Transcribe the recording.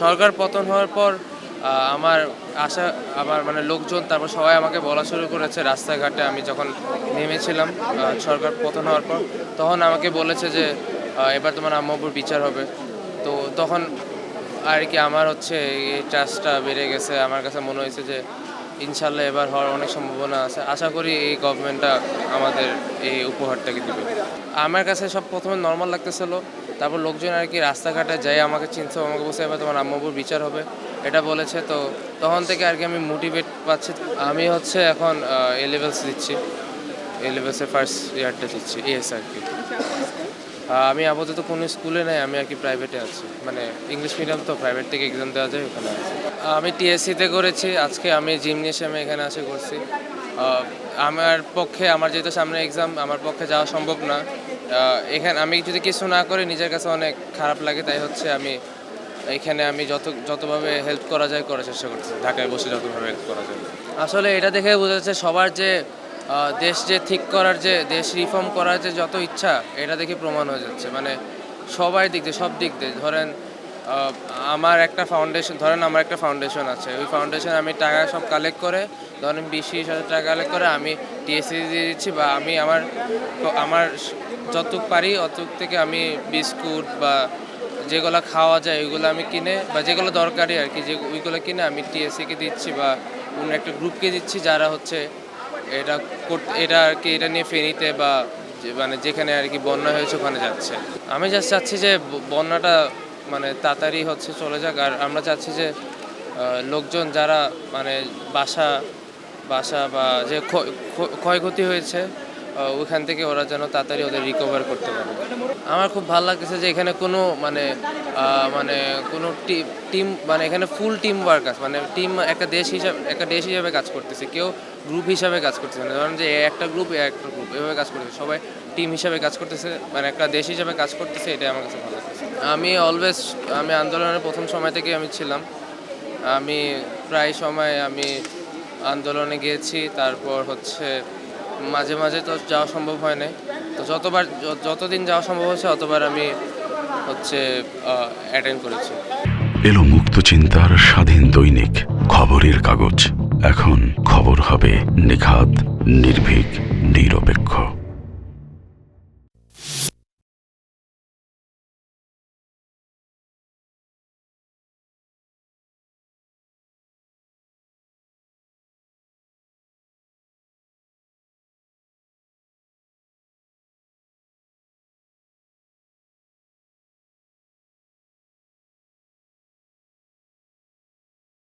সরকার পতন হওয়ার পর আমার আমার মানে লোকজন তারপর সবাই আমাকে বলা শুরু করেছে রাস্তাঘাটে আমি যখন নেমেছিলাম সরকার পতন হওয়ার পর তখন আমাকে বলেছে যে এবার তোমার আম্মু আব্বুর বিচার হবে। তো তখন আর কি আমার হচ্ছে এই ট্রাস্টটা বেড়ে গেছে। আমার কাছে মনে হয়েছে যে ইনশাল্লাহ এবার হওয়ার অনেক সম্ভাবনা আছে। আশা করি এই গভর্নমেন্টটা আমাদের এই উপহারটাকে দিবে। আমার কাছে সব প্রথমে নর্মাল লাগতেছিল, তারপর লোকজন আর কি রাস্তাঘাটে যাই আমাকে চিনছে, আমাকে বলছে এবার তোমার আম্মু আব্বুর বিচার হবে, এটা বলেছে। তো তখন থেকে আর কি আমি মোটিভেট পাচ্ছি। আমি হচ্ছে এখন এ লেভেলস দিচ্ছি, এ লেভেলসের ফার্স্ট ইয়ারটা দিচ্ছি এস আর কি। আমি আপাতত কোনো স্কুলে নাই, আমি আর কি প্রাইভেটে আছি, মানে ইংলিশ মিডিয়াম তো প্রাইভেট থেকে এক্সাম দেওয়া যায় ওখানে আছি। আমি টিএসসিতে করেছি, আজকে আমি জিমনেশিয়ামে এখানে আসে করছি। আমার পক্ষে আমার যেহেতু সামনে এক্সাম, আমার পক্ষে যাওয়া সম্ভব না। এখানে আমি যদি কিছু না করি নিজের কাছে অনেক খারাপ লাগে, তাই হচ্ছে আমি এখানে আমি যতভাবে হেল্প করা যায় করার চেষ্টা করছি, ঢাকায় বসে যতভাবে হেল্প করা যায়। আসলে এটা দেখে বোঝা যাচ্ছে সবার যে দেশ যে ঠিক করার, যে দেশ রিফর্ম করার যে যত ইচ্ছা, এটা দেখে প্রমাণ হয়ে যাচ্ছে। মানে সবার দিক দিয়ে, সব দিক দিয়ে ধরেন আমার একটা ফাউন্ডেশন আছে, ওই ফাউন্ডেশন আমি টাকা সব কালেক্ট করে ধরেন 20-30 হাজার টাকা কালেক্ট করে আমি টিএসসি দিয়ে দিচ্ছি, বা আমি আমার যতটুক পারি অতটুক থেকে আমি বিস্কুট বা যেগুলো খাওয়া যায় ওইগুলো আমি কিনে, বা যেগুলো দরকারি আর কি, যে ওইগুলো কিনে আমি টিএসসিকে দিচ্ছি বা অন্য একটা গ্রুপকে দিচ্ছি যারা হচ্ছে এটা আর কি এটা নিয়ে ফেনীতে বা মানে যেখানে আর কি বন্যা হয়েছে ওখানে যাচ্ছে। আমি জাস্ট চাচ্ছি যে বন্যাটা মানে তাড়াতাড়ি হচ্ছে চলে যাক। আর আমরা চাচ্ছি যে লোকজন যারা মানে বাসা বাসা বা যে ক্ষয়ক্ষতি হয়েছে ওইখান থেকে ওরা যেন তাড়াতাড়ি ওদের রিকভার করতে পারে। আমার খুব ভালো লাগতেছে যে এখানে কোনো মানে কোনো টিম মানে এখানে ফুল টিম ওয়ার্ক আছে, মানে টিম একটা দেশ হিসাবে কাজ করতেছে, কেউ গ্রুপ হিসাবে কাজ করতেছে না। ধরেন যে একটা গ্রুপ এভাবে কাজ করতেছে, সবাই টিম হিসাবে কাজ করতেছে, মানে একটা দেশ হিসাবে কাজ করতেছে, এটাই আমার কাছে ভালো লাগতেছে। আমি আন্দোলনের প্রথম সময় থেকে আমি ছিলাম। আমি প্রায় সময় আমি আন্দোলনে গিয়েছি, তারপর হচ্ছে মাঝে মাঝে তো যাওয়া সম্ভব হয় না। তো যতদিন যাওয়া সম্ভব হচ্ছে অতবার আমি হচ্ছে অ্যাটেন্ড করেছি। এলো মুক্ত চিন্তার স্বাধীন দৈনিক খবরের কাগজ। এখন খবর হবে নিখাত, নির্ভীক, নিরপেক্ষ।